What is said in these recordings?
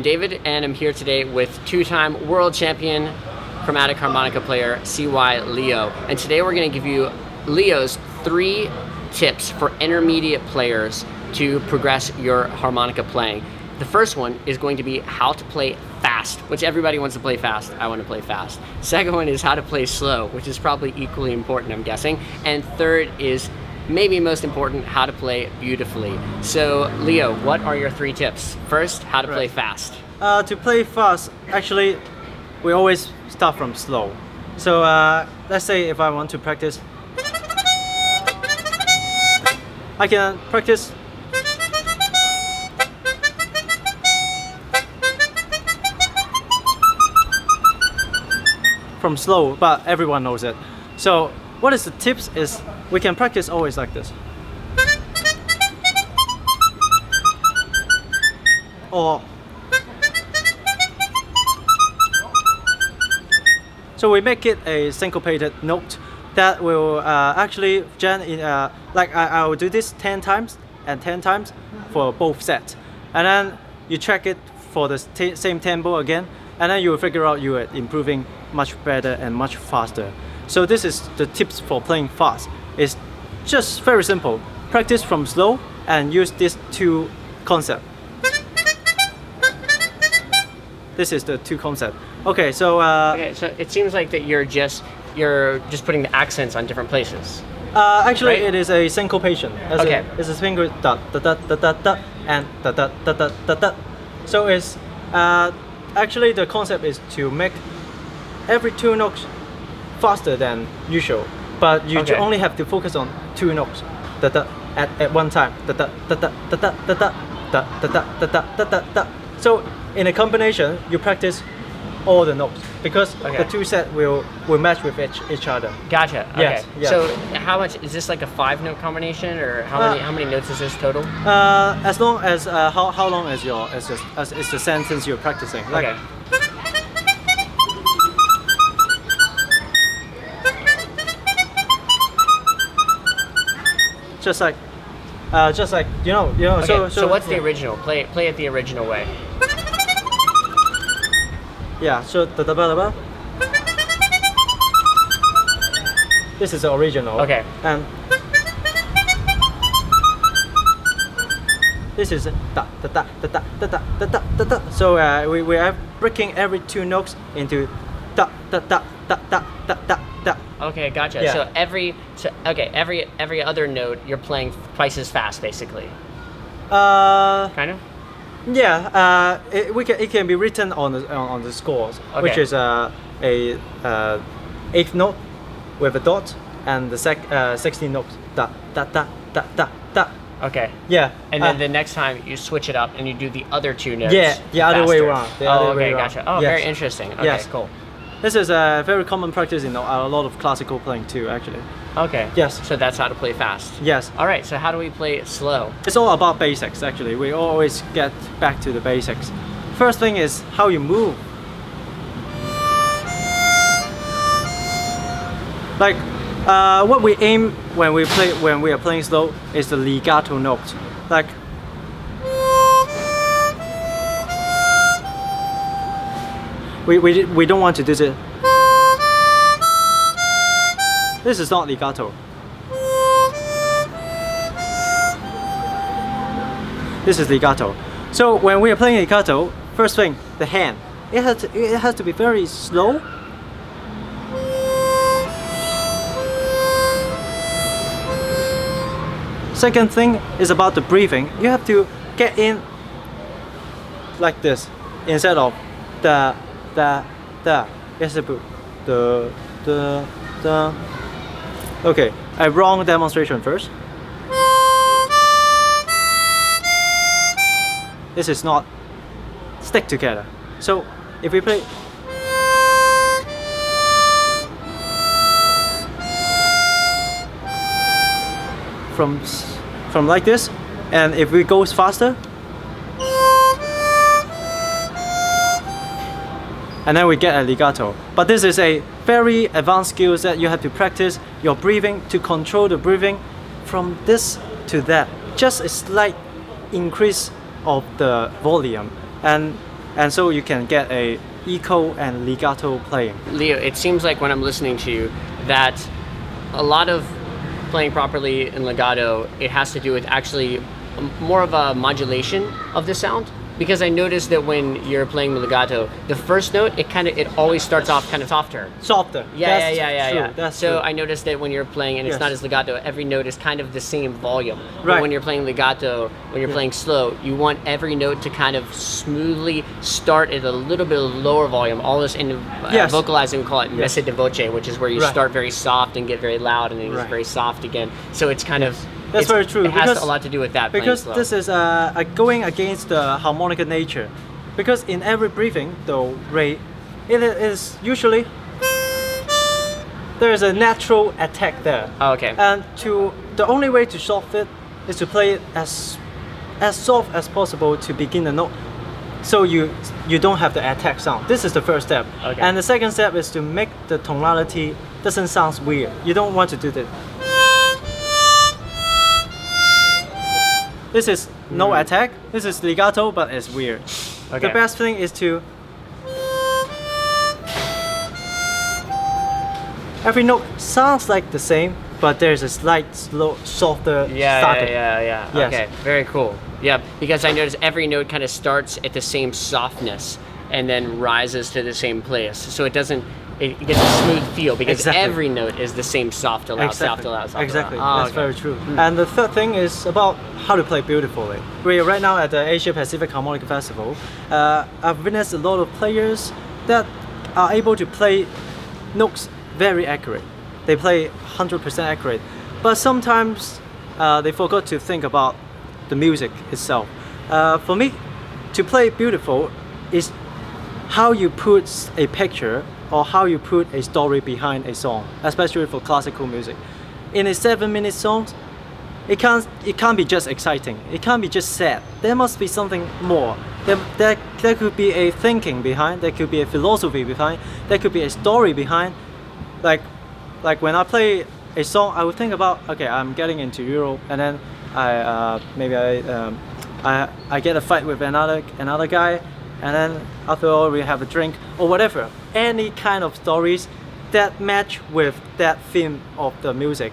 David, and I'm here today with two-time world champion chromatic harmonica player CY Leo. And today we're going to give you Leo's 3 tips for intermediate players to progress your harmonica playing. The first one is going to be how to play fast, which everybody wants to play fast. I want to play fast. Second one is how to play slow, which is probably equally important, I'm guessing. And third is maybe most important, how to play beautifully. So Leo, what are your 3 tips? First, how to play fast. To play fast, actually, we always start from slow. So let's say if I want to practice, I can practice from slow, but everyone knows it. So what is the tips is we can practice always like this. Or so we make it a syncopated note that will actually like I will do this 10 times and 10 times for both sets, and then you check it for the same tempo again, and then you will figure out you are improving much better and much faster. So this is the tips for playing fast. It's just very simple. Practice from slow and use these 2 concepts. This is the 2 concepts. Okay, so okay, so it seems like that you're just putting the accents on different places. Actually, right? It is a syncopation. Okay. It's a finger da da da da da da and da da da da da da. So it's actually the concept is to make every 2 notes faster than usual, but you only have to focus on 2 notes da da at one time da da da da da da da da da da da da da da. So in a combination, you practice all the notes because the 2 sets will match with each other. Gotcha. Okay. Yes, yes. So how much is this, like a 5-note combination, or how many notes is this total? As long as how long as is the sentence you're practicing. Like, okay. Just like you know. Okay, so what's the original? Play it the original way. Yeah. So da da ba da ba. This is the original. Okay. And this is da da da da da da da da da da. So we are breaking every 2 notes into da da da da da da da da. Okay, gotcha. Yeah. So every other note you're playing twice as fast, basically. Kind of. Yeah. It can be written on the scores, which is a 8th note with a dot and the 16 notes da da da da da da. Okay. Yeah. And then the next time you switch it up and you do the other 2 notes. Yeah, the other way around. Okay, gotcha. Oh, yes. very interesting. Okay, Yes. cool. This is a very common practice in a lot of classical playing too, actually. Okay. Yes. So that's how to play fast. Yes. All right. So how do we play slow? It's all about basics, actually. We always get back to the basics. First thing is how you move. Like what we aim when we are playing slow is the legato note. Like we don't want to do this. This is not legato. This is legato. So when we are playing legato, first thing, the hand. It has to be very slow. Second thing is about the breathing. You have to get in like this instead of the. Yes, the. Okay, a wrong demonstration first. This is not stick together. So if we play from like this, and if we go faster, and then we get a legato. But this is a very advanced skill that you have to practice your breathing to control the breathing from this to that. Just a slight increase of the volume, and and so you can get a echo and legato playing. Leo, it seems like when I'm listening to you that a lot of playing properly in legato, it has to do with actually more of a modulation of the sound. Because I noticed that when you're playing legato, the first note, it always starts off kind of softer. Softer. Yeah. That's so true. I noticed that when you're playing and it's Yes. not as legato, every note is kind of the same volume. But Right. when you're playing legato, when you're playing slow, you want every note to kind of smoothly start at a little bit of lower volume. All this in Yes. vocalizing, we call it Yes. messa di voce, which is where you Right. start very soft and get very loud and then it's Right. very soft again. So it's kind of That's very true, It has because- a lot to do with that. playing Because slow. this is going against the harmonica nature. Because in every breathing, the rate, it is usually there is a natural attack there. Oh, okay. And the only way to solve it is to play it as soft as possible to begin the note, so you don't have the attack sound. This is the first step. Okay. And the second step is to make the tonality doesn't sound weird. You don't want to do this. This is no attack. This is legato, but it's weird. Okay. The best thing is to every note sounds like the same, but there's a slight softer starting. Yeah. Yes. Okay, very cool. Yeah, because I noticed every note kind of starts at the same softness and then rises to the same place. So it gets a smooth feel because Exactly. every note is the same soft to loud, soft to loud, soft Exactly. to loud. Oh, That's okay. very true. And the third thing is about how to play beautifully. We are right now at the Asia Pacific Harmonica Festival. I've witnessed a lot of players that are able to play notes very accurate. They play 100% accurate, but sometimes they forgot to think about the music itself. For me, to play beautiful is how you put a picture or how you put a story behind a song, especially for classical music. In a 7-minute song, it can't be just exciting. It can't be just sad. There must be something more. There could be a thinking behind. There could be a philosophy behind. There could be a story behind. Like when I play a song, I would think about, okay, I'm getting into Europe, and then I get a fight with another guy, and then after all we have a drink or whatever. Any kind of stories that match with that theme of the music.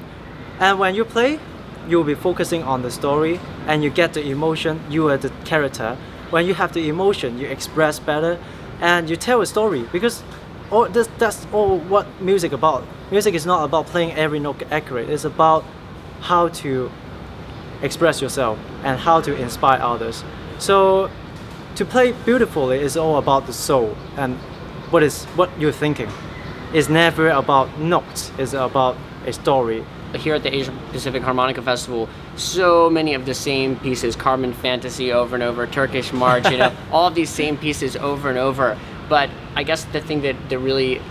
And when you play, you'll be focusing on the story and you get the emotion. You are the character. When you have the emotion, you express better and you tell a story, because that's all what music about. Music is not about playing every note accurate. It's about how to express yourself and how to inspire others. So to play beautifully is all about the soul and what you're thinking. It's never about notes. It's about a story. Here at the Asia Pacific Harmonica Festival, so many of the same pieces, Carmen Fantasy over and over, Turkish March, all of these same pieces over and over. But I guess the thing that really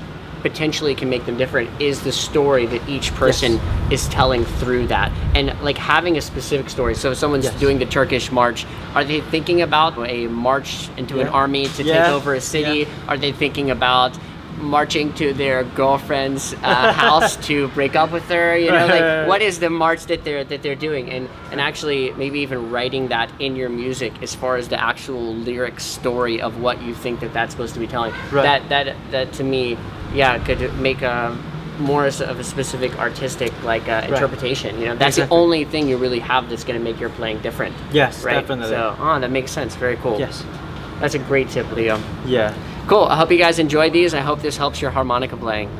potentially can make them different is the story that each person is telling through that, and like having a specific story. So if someone's doing the Turkish March, are they thinking about a march into an army to take over a city? Are they thinking about marching to their girlfriend's house to break up with her? Like what is the march that they're doing? And actually maybe even writing that in your music as far as the actual lyric story of what you think that's supposed to be telling. Right. That to me, could make more of a specific artistic interpretation. That's Exactly. the only thing you really have that's going to make your playing different. Yes, right? definitely. So that makes sense. Very cool. Yes. That's a great tip, Leo. Yeah. Cool. I hope you guys enjoyed these. I hope this helps your harmonica playing.